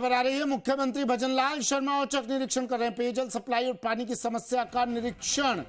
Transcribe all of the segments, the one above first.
खबर आ रही है। मुख्यमंत्री भजनलाल शर्मा औचक निरीक्षण कर रहे हैं। पेयजल सप्लाई और पानी की समस्या का निरीक्षण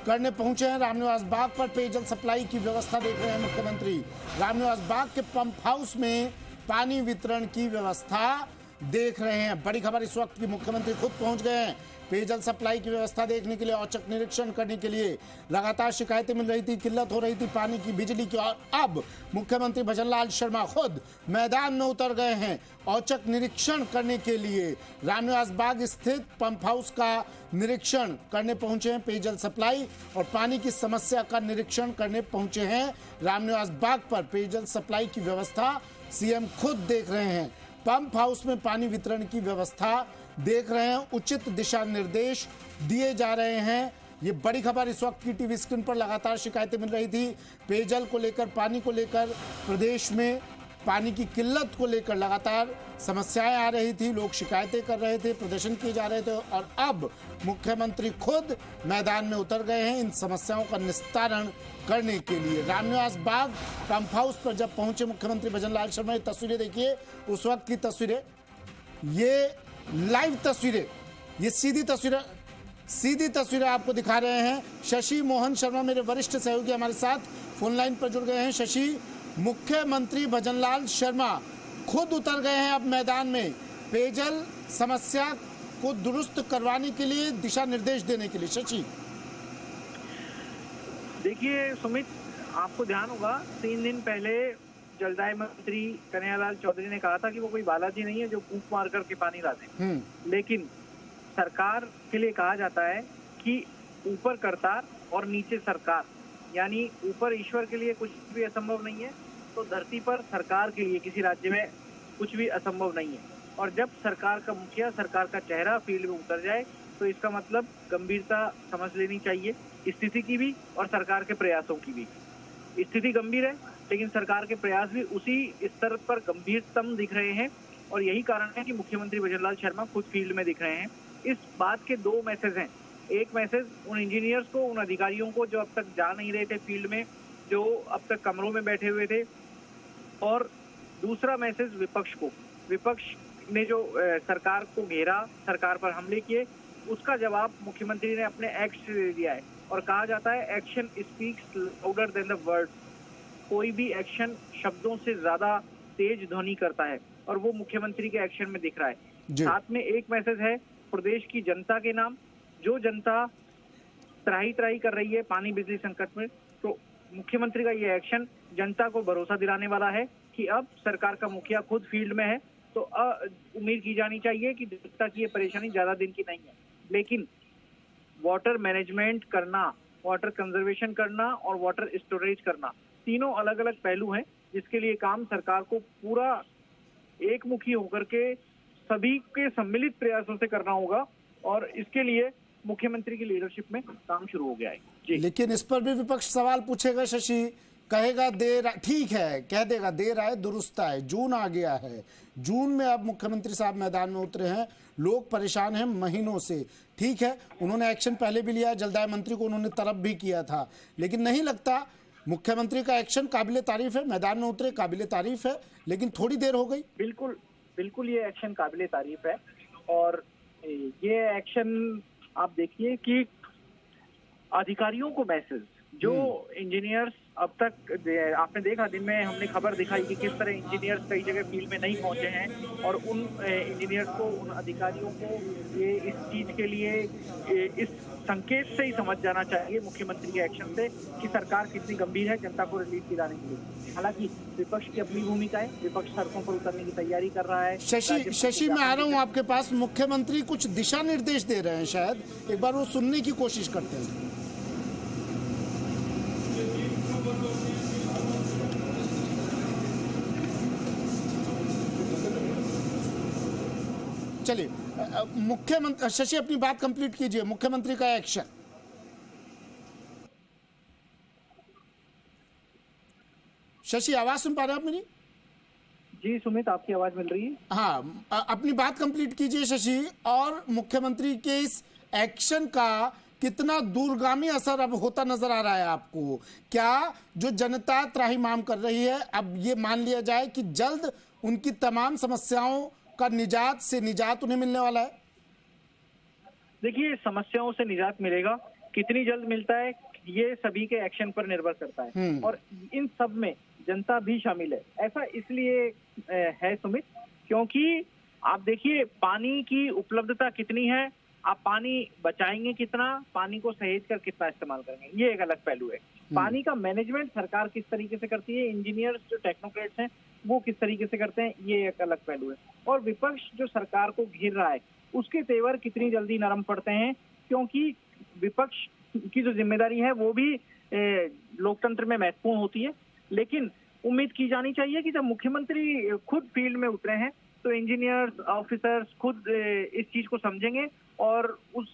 करने पहुंचे हैं। रामनिवास बाग पर पेयजल सप्लाई की व्यवस्था देख रहे हैं मुख्यमंत्री। रामनिवास बाग के पंप हाउस में पानी वितरण की व्यवस्था देख रहे हैं। बड़ी खबर इस वक्त की, मुख्यमंत्री खुद पहुंच गए हैं पेयजल सप्लाई की व्यवस्था देखने के लिए, औचक निरीक्षण करने के लिए। लगातार शिकायतें मिल रही थी, किल्लत हो रही थी पानी की, बिजली की, और अब मुख्यमंत्री भजनलाल शर्मा खुद मैदान में उतर गए हैं औचक निरीक्षण करने के लिए। रामनिवास बाग स्थित पंप हाउस का निरीक्षण करने पहुंचे हैं। पेयजल सप्लाई और पानी की समस्या का निरीक्षण करने पहुंचे हैं। रामनिवास बाग पर पेयजल सप्लाई की व्यवस्था सीएम खुद देख रहे हैं। पंप हाउस में पानी वितरण की व्यवस्था देख रहे हैं। उचित दिशा निर्देश दिए जा रहे हैं। ये बड़ी खबर इस वक्त की टीवी स्क्रीन पर। लगातार शिकायतें मिल रही थी पेयजल को लेकर, पानी को लेकर। प्रदेश में पानी की किल्लत को लेकर लगातार समस्याएं आ रही थी, लोग शिकायतें कर रहे थे, प्रदर्शन किए जा रहे थे, और अब मुख्यमंत्री खुद मैदान में उतर गए हैं इन समस्याओं का निस्तारण करने के लिए। रामनिवास बाग पंप हाउस पर जब पहुंचे मुख्यमंत्री भजनलाल शर्मा, ये तस्वीरें देखिए, उस वक्त की तस्वीरें, ये लाइव तस्वीरें, ये सीधी तस्वीरें आपको दिखा रहे हैं। शशि मोहन शर्मा मेरे वरिष्ठ सहयोगी हमारे साथ फोन लाइन पर जुड़ गए हैं। शशि, मुख्यमंत्री भजनलाल शर्मा खुद उतर गए हैं अब मैदान में पेयजल समस्या को दुरुस्त करवाने के लिए, दिशा निर्देश देने के लिए। शशि, देखिए सुमित, आपको ध्यान होगा 3 दिन पहले जलदाय मंत्री कन्हैयालाल चौधरी ने कहा था कि वो कोई बालाजी नहीं है जो फूंक मार करके पानी लाते। लेकिन सरकार के लिए कहा जाता है कि ऊपर करतार और नीचे सरकार, यानी ऊपर ईश्वर के लिए कुछ भी असंभव नहीं है, तो धरती पर सरकार के लिए किसी राज्य में कुछ भी असंभव नहीं है। और जब सरकार का मुखिया, सरकार का चेहरा फील्ड में उतर जाए तो इसका मतलब गंभीरता समझ लेनी चाहिए, स्थिति की भी और सरकार के प्रयासों की भी। स्थिति गंभीर है, लेकिन सरकार के प्रयास भी उसी स्तर पर गंभीरतम दिख रहे हैं, और यही कारण है कि मुख्यमंत्री भजनलाल शर्मा खुद फील्ड में दिख रहे हैं। इस बात के 2 मैसेज हैं। एक मैसेज उन इंजीनियर्स को, उन अधिकारियों को जो अब तक जा नहीं रहे थे फील्ड में, जो अब तक कमरों में बैठे हुए थे, और दूसरा मैसेज विपक्ष को। विपक्ष ने जो सरकार को घेरा, सरकार पर हमले किए, उसका जवाब मुख्यमंत्री ने अपने एक्ट से दे दिया है। और कहा जाता है action speaks louder than the word. कोई भी एक्शन शब्दों से ज्यादा तेज ध्वनि करता है, और वो मुख्यमंत्री के एक्शन में दिख रहा है। साथ में एक मैसेज है प्रदेश की जनता के नाम। जो जनता त्राही त्राही कर रही है पानी बिजली संकट में, तो मुख्यमंत्री का ये एक्शन जनता को भरोसा दिलाने वाला है कि अब सरकार का मुखिया खुद फील्ड में है, तो उम्मीद की जानी चाहिए कि जनता की ये परेशानी ज्यादा दिन की नहीं है। लेकिन वाटर मैनेजमेंट करना, वाटर कंजर्वेशन करना और वाटर स्टोरेज करना, तीनों अलग अलग पहलू हैं, जिसके लिए काम सरकार को पूरा एकमुखी होकर के सभी के सम्मिलित प्रयासों से करना होगा, और इसके लिए मुख्यमंत्री की लीडरशिप में काम शुरू हो गया है जी। लेकिन इस पर भी विपक्ष सवाल पूछेगा शशि, कहेगा देर, ठीक है, कह देगा देर आए दुरुस्त आए। जून आ गया है, जून में अब मुख्यमंत्री साहब मैदान में उतरे हैं, लोग परेशान हैं महीनों से। ठीक है, उन्होंने एक्शन पहले भी लिया, जलदाय मंत्री को उन्होंने तरफ भी किया था, लेकिन नहीं लगता मुख्यमंत्री का एक्शन काबिले तारीफ है, मैदान में उतरे काबिले तारीफ है, लेकिन थोड़ी देर हो गई। बिल्कुल बिल्कुल, ये एक्शन काबिले तारीफ है। और ये एक्शन आप देखिए कि अधिकारियों को मैसेज, जो इंजीनियर्स अब तक आपने देखा, दिन में हमने खबर दिखाई कि किस तरह इंजीनियर्स कई जगह फील्ड में नहीं पहुंचे हैं, और उन इंजीनियर्स को, उन अधिकारियों को ये इस चीज के लिए इस संकेत से ही समझ जाना चाहिए मुख्यमंत्री के एक्शन से कि सरकार कितनी गंभीर है जनता को रिलीफ दिलाने के लिए। हालांकि विपक्ष की अपनी भूमिका है, विपक्ष सड़कों पर उतरने की तैयारी कर रहा है। शशि, मैं आ रहा हूं आपके पास। मुख्यमंत्री कुछ दिशा निर्देश दे रहे हैं, शायद एक बार वो सुनने की कोशिश करते हैं। चलिए, मुख्यमंत्री शशि अपनी बात कंप्लीट कीजिए। मुख्यमंत्री का एक्शन। शशि, आवाज सुन पा रहे हैं आप मेरी? जी सुमित, आपकी आवाज मिल रही है। हाँ, अपनी बात कंप्लीट कीजिए शशि। और मुख्यमंत्री के इस एक्शन का कितना दूरगामी असर अब होता नजर आ रहा है आपको? क्या जो जनता त्राहिमाम कर रही है, अब ये मान लिया जाए कि जल्द उनकी तमाम समस्याओं का निजात उन्हें मिलने वाला है? देखिए, समस्याओं से निजात मिलेगा, कितनी जल्द मिलता है ये सभी के एक्शन पर निर्भर करता है, और इन सब में जनता भी शामिल है। ऐसा इसलिए है सुमित, क्योंकि आप देखिए पानी की उपलब्धता कितनी है, आप पानी बचाएंगे कितना, पानी को सहेज कर कितना इस्तेमाल करेंगे, ये एक अलग पहलू है। पानी का मैनेजमेंट सरकार किस तरीके से करती है, इंजीनियर्स जो टेक्नोक्रेट्स हैं वो किस तरीके से करते हैं, ये एक अलग पहलू है। और विपक्ष जो सरकार को घेर रहा है उसके तेवर कितनी जल्दी नरम पड़ते हैं, क्योंकि विपक्ष की जो जिम्मेदारी है वो भी लोकतंत्र में महत्वपूर्ण होती है। लेकिन उम्मीद की जानी चाहिए कि जब मुख्यमंत्री खुद फील्ड में उतरे हैं तो इंजीनियर्स, ऑफिसर्स खुद इस चीज को समझेंगे और उस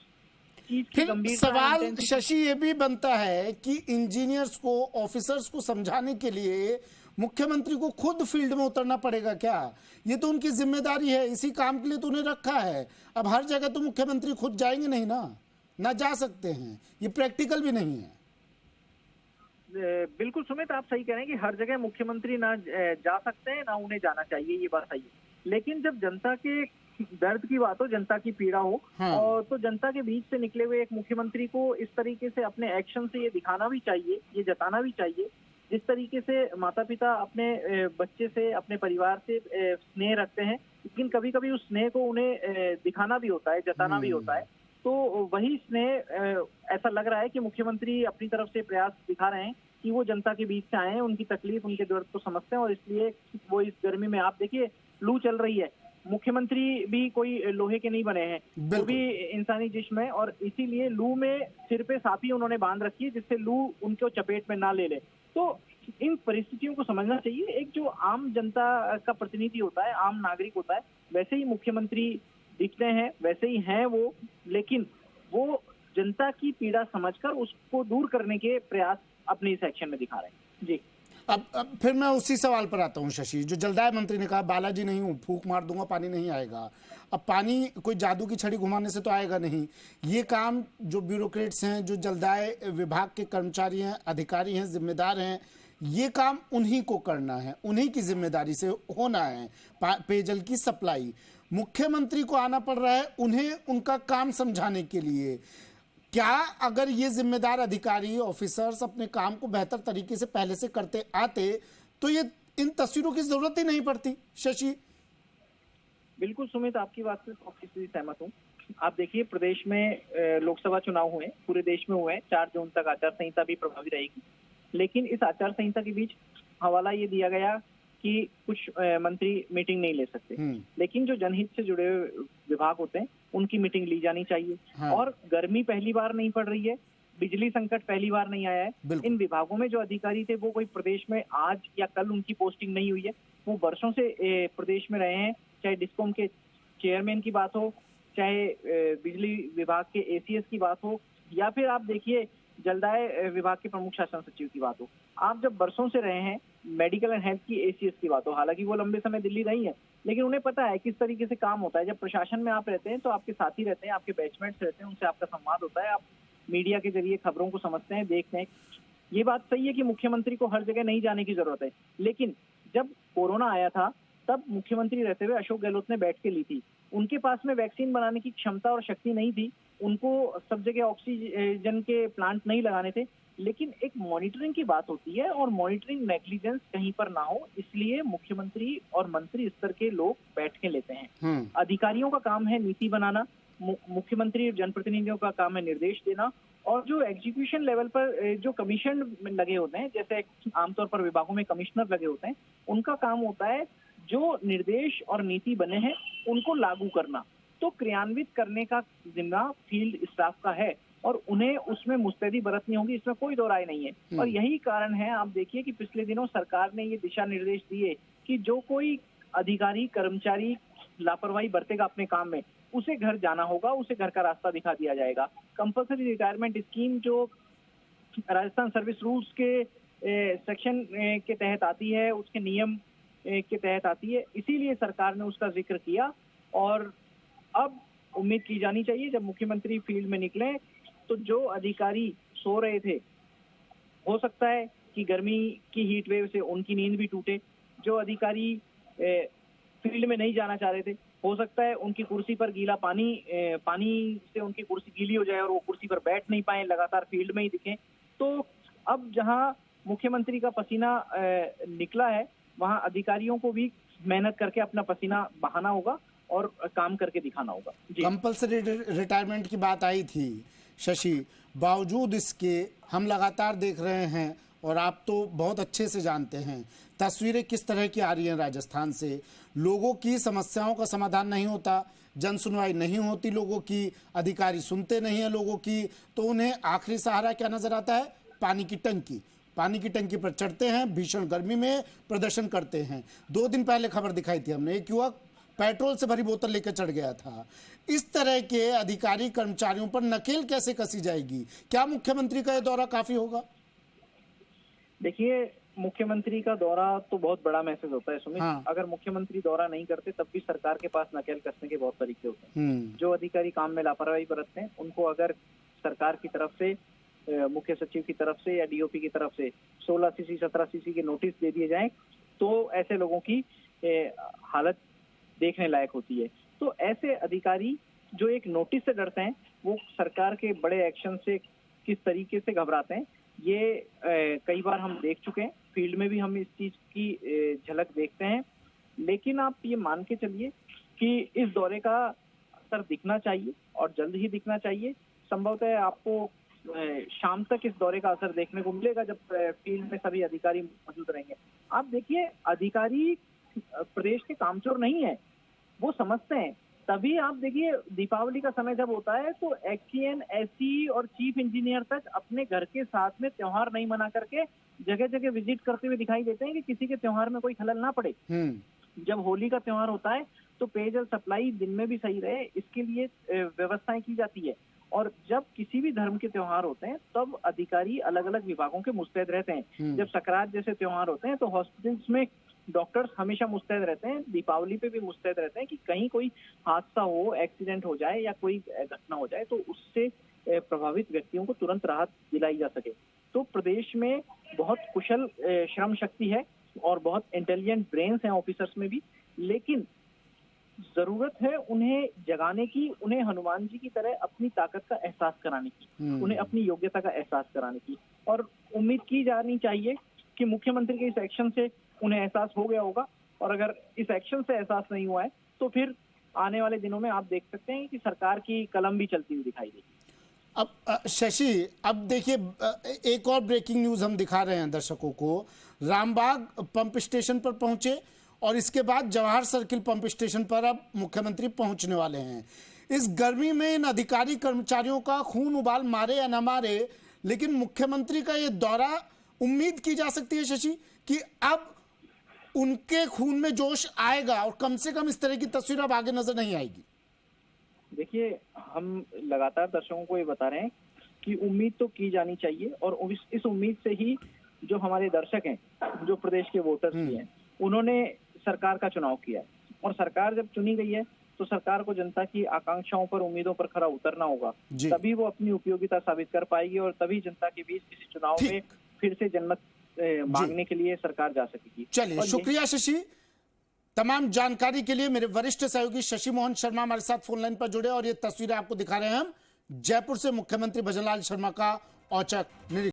चीज की फिर गंभीरता सवाल शशि ये भी बनता है कि इंजीनियर्स को, ऑफिसर्स को समझाने के लिए मुख्यमंत्री को खुद फील्ड में उतरना पड़ेगा क्या? ये तो उनकी जिम्मेदारी है, इसी काम के लिए तो उन्हें रखा है। अब हर जगह तो मुख्यमंत्री खुद जाएंगे नहीं ना जा सकते हैं, ये प्रैक्टिकल भी नहीं है। बिल्कुल सुमित, आप सही कह रहे हैं कि हर जगह मुख्यमंत्री ना जा सकते हैं, ना उन्हें जाना चाहिए, ये बात सही है। लेकिन जब जनता के दर्द की बात हो, जनता की पीड़ा हो, और तो जनता के बीच से निकले हुए एक मुख्यमंत्री को इस तरीके से अपने एक्शन से ये दिखाना भी चाहिए, ये जताना भी चाहिए, जिस तरीके से माता पिता अपने बच्चे से, अपने परिवार से स्नेह रखते हैं, लेकिन कभी कभी उस स्नेह को उन्हें दिखाना भी होता है, जताना भी होता है। तो वही स्नेह ऐसा लग रहा है कि मुख्यमंत्री अपनी तरफ से प्रयास दिखा रहे हैं कि वो जनता के बीच से आए हैं, उनकी तकलीफ, उनके दर्द को समझते हैं, और इसलिए वो इस गर्मी में, आप देखिए लू चल रही है, मुख्यमंत्री भी कोई लोहे के नहीं बने हैं, वो भी इंसानी जिस्म है, और इसीलिए लू में सिर पे साफी उन्होंने बांध रखी है जिससे लू उनको चपेट में ना ले ले। तो इन परिस्थितियों को समझना चाहिए। एक जो आम जनता का प्रतिनिधि होता है, आम नागरिक होता है, वैसे ही मुख्यमंत्री दिखते हैं, वैसे ही हैं वो, लेकिन वो जनता की पीड़ा समझकर उसको दूर करने के प्रयास अपने इस एक्शन में दिखा रहे हैं। जी, अब फिर मैं उसी सवाल पर आता हूं शशि, जो जलदाय मंत्री ने कहा बालाजी नहीं हूं, फूंक मार दूंगा पानी नहीं आएगा। अब पानी कोई जादू की छड़ी घुमाने से तो आएगा नहीं, ये काम जो ब्यूरोक्रेट्स हैं, जो जलदाय विभाग के कर्मचारी हैं, अधिकारी हैं, जिम्मेदार हैं, ये काम उन्हीं को करना है, उन्हीं की जिम्मेदारी से होना है। पेयजल की सप्लाई मुख्यमंत्री को आना पड़ रहा है उन्हें उनका काम समझाने के लिए। क्या अगर ये जिम्मेदार अधिकारी, ऑफिसर्स अपने काम को बेहतर तरीके से पहले से करते आते तो ये इन तस्वीरों की जरूरत ही नहीं पड़ती? शशि, बिल्कुल सुमित, आपकी बात से काफी सहमत हूँ। आप देखिए, प्रदेश में लोकसभा चुनाव हुए, पूरे देश में हुए, 4 जून तक आचार संहिता भी प्रभावी रहेगी, लेकिन इस आचार संहिता के बीच हवाला ये दिया गया कि कुछ मंत्री मीटिंग नहीं ले सकते, लेकिन जो जनहित से जुड़े हुए विभाग होते हैं उनकी मीटिंग ली जानी चाहिए। और गर्मी पहली बार नहीं पड़ रही है, बिजली संकट पहली बार नहीं आया है। इन विभागों में जो अधिकारी थे वो कोई प्रदेश में आज या कल उनकी पोस्टिंग नहीं हुई है, वो वर्षों से प्रदेश में रहे हैं, चाहे डिस्कॉम के चेयरमैन की बात हो, चाहे बिजली विभाग के एसीएस की बात हो, या फिर आप देखिए जलदाय विभाग के प्रमुख शासन सचिव की बात हो। आप जब वर्षों से रहे हैं, मेडिकल एंड हेल्थ की एसीएस की बात हो, हालांकि वो लंबे समय दिल्ली रही है, लेकिन उन्हें पता है किस तरीके से काम होता है। जब प्रशासन में आप रहते हैं तो आपके साथी रहते हैं, आपके बैचमेट्स रहते हैं, उनसे आपका संवाद होता है, आप मीडिया के जरिए खबरों को समझते हैं, देखते हैं। ये बात सही है कि मुख्यमंत्री को हर जगह नहीं जाने की जरूरत है, लेकिन जब कोरोना आया था तब मुख्यमंत्री रहते हुए अशोक गहलोत ने बैठ के ली थी। उनके पास में वैक्सीन बनाने की क्षमता और शक्ति नहीं थी, उनको सब जगह ऑक्सीजन के प्लांट नहीं लगाने थे, लेकिन एक मॉनिटरिंग की बात होती है और मॉनिटरिंग नेग्लिजेंस कहीं पर ना हो, इसलिए मुख्यमंत्री और मंत्री स्तर के लोग बैठ के लेते हैं। अधिकारियों का काम है नीति बनाना, मुख्यमंत्री और जनप्रतिनिधियों का काम है निर्देश देना, और जो एग्जीक्यूशन लेवल पर जो कमीशन लगे होते हैं, जैसे आमतौर पर विभागों में कमिश्नर लगे होते हैं, उनका काम होता है जो निर्देश और नीति बने हैं उनको लागू करना। तो क्रियान्वित करने का जिम्मा फील्ड स्टाफ का है और उन्हें उसमें मुस्तैदी बरतनी होगी, इसमें कोई दो राय नहीं है। और यही कारण है, आप देखिए कि पिछले दिनों सरकार ने ये दिशा निर्देश दिए कि जो कोई अधिकारी कर्मचारी लापरवाही बरतेगा अपने काम में, उसे घर जाना होगा, उसे घर का रास्ता दिखा दिया जाएगा। कंपल्सरी रिटायरमेंट स्कीम जो राजस्थान सर्विस रूल्स के सेक्शन के तहत आती है, उसके नियम के तहत आती है, इसीलिए सरकार ने उसका जिक्र किया। और अब उम्मीद की जानी चाहिए जब मुख्यमंत्री फील्ड में निकले तो जो अधिकारी सो रहे थे, हो सकता है कि गर्मी की हीट वेव से उनकी नींद भी टूटे। जो अधिकारी फील्ड में नहीं जाना चाह रहे थे, हो सकता है उनकी कुर्सी पर गीला पानी से उनकी कुर्सी गीली हो जाए और वो कुर्सी पर बैठ नहीं पाए, लगातार फील्ड में ही दिखें। तो अब जहां मुख्यमंत्री का पसीना निकला है, वहां अधिकारियों को भी मेहनत करके अपना पसीना बहाना होगा और काम करके दिखाना होगा। कंपल्सरी रिटायरमेंट की बात आई थी शशि, बावजूद इसके हम लगातार देख रहे हैं और आप तो बहुत अच्छे से जानते हैं तस्वीरें किस तरह की आ रही हैं राजस्थान से। लोगों की समस्याओं का समाधान नहीं होता, जन सुनवाई नहीं होती लोगों की, अधिकारी सुनते नहीं हैं लोगों की, तो उन्हें आखिरी सहारा क्या नजर आता है? पानी की टंकी। पानी की टंकी पर चढ़ते हैं, भीषण गर्मी में प्रदर्शन करते हैं। 2 दिन पहले खबर दिखाई थी हमने, एक युवक पेट्रोल से भरी बोतल लेकर चढ़ गया था। इस तरह के अधिकारी कर्मचारियों पर नकेल कैसे कसी जाएगी? क्या मुख्यमंत्री का यह दौरा काफी होगा? देखिए, मुख्यमंत्री का दौरा तो बहुत बड़ा मैसेज होता है सुमित। हाँ। अगर मुख्यमंत्री दौरा नहीं करते तब भी सरकार के पास नकेल कसने के बहुत तरीके होते हैं। जो अधिकारी काम में लापरवाही बरतते हैं उनको अगर सरकार की तरफ से, मुख्य सचिव की तरफ से या डीओपी की तरफ से 16 सीसी 17 सीसी के नोटिस दे दिए जाएं तो ऐसे लोगों की हालत देखने लायक होती है। तो ऐसे अधिकारी जो एक नोटिस से डरते हैं, वो सरकार के बड़े एक्शन से किस तरीके से घबराते हैं, ये कई बार हम देख चुके हैं। फील्ड में भी हम इस चीज की झलक देखते हैं। लेकिन आप ये मान के चलिए कि इस दौरे का असर दिखना चाहिए और जल्द ही दिखना चाहिए। संभवतः आपको शाम तक इस दौरे का असर देखने को मिलेगा जब फील्ड में सभी अधिकारी मौजूद रहेंगे। आप देखिए, अधिकारी प्रदेश के कामचोर नहीं है, वो समझते हैं। तभी आप देखिए, दीपावली का समय जब होता है तो एक्सीएन, एसई और चीफ इंजीनियर तक अपने घर के साथ में त्योहार नहीं मना करके जगह जगह विजिट करते हुए दिखाई देते हैं कि किसी के त्योहार में कोई खलल ना पड़े। जब होली का त्योहार होता है तो पेयजल सप्लाई दिन में भी सही रहे, इसके लिए व्यवस्थाएं की जाती है। और जब किसी भी धर्म के त्योहार होते हैं तब अधिकारी अलग अलग विभागों के मुस्तैद रहते हैं। जब सकरात जैसे त्योहार होते हैं तो हॉस्पिटल्स में डॉक्टर्स हमेशा मुस्तैद रहते हैं, दीपावली पे भी मुस्तैद रहते हैं कि कहीं कोई हादसा हो, एक्सीडेंट हो जाए या कोई घटना हो जाए तो उससे प्रभावित व्यक्तियों को तुरंत राहत दिलाई जा सके। तो प्रदेश में बहुत कुशल श्रम शक्ति है और बहुत इंटेलिजेंट ब्रेन्स हैं ऑफिसर्स में भी, लेकिन जरूरत है उन्हें जगाने की, उन्हें हनुमान जी की तरह अपनी ताकत का एहसास कराने की, उन्हें अपनी योग्यता का एहसास कराने की। और उम्मीद की जानी चाहिए कि मुख्यमंत्री के इस एक्शन से उन्हें एहसास हो गया होगा, और अगर इस एक्शन से एहसास नहीं हुआ है तो फिर आने वाले दिनों में आप देख सकते हैं कि सरकार की कलम भी चलती हुई दिखाई देगी। अब शशि, अब देखिए एक और ब्रेकिंग न्यूज हम दिखा रहे हैं दर्शकों को। रामबाग पंप स्टेशन पर पहुंचे और इसके बाद जवाहर सर्किल पंप स्टेशन पर अब मुख्यमंत्री पहुंचने वाले हैं। इस गर्मी में इन अधिकारी कर्मचारियों का खून उबाल मारे या न मारे, लेकिन मुख्यमंत्री का ये दौरा, उम्मीद की जा सकती है शशि कि अब उनके खून में जोश आएगा और कम से कम इस तरह की तस्वीर अब आगे नजर नहीं आएगी। देखिए, हम लगातार दर्शकों को ये बता रहे हैं कि उम्मीद तो की जानी चाहिए, और इस उम्मीद से ही जो हमारे दर्शक हैं, जो प्रदेश के वोटर्स भी हैं, उन्होंने सरकार का चुनाव किया है। और सरकार जब चुनी गई है तो सरकार को जनता की आकांक्षाओं पर, उम्मीदों पर खरा उतरना होगा, तभी वो अपनी उपयोगिता साबित कर पाएगी और तभी जनता के बीच किसी चुनाव में फिर से जनमत मांगने के लिए सरकार जा सकेगी। चलिए, शुक्रिया शशि, तमाम जानकारी के लिए। मेरे वरिष्ठ सहयोगी शशि मोहन शर्मा हमारे साथ फोन लाइन पर जुड़े और ये तस्वीरें आपको दिखा रहे हैं हम जयपुर से मुख्यमंत्री भजनलाल शर्मा का औचक निरीक्षण।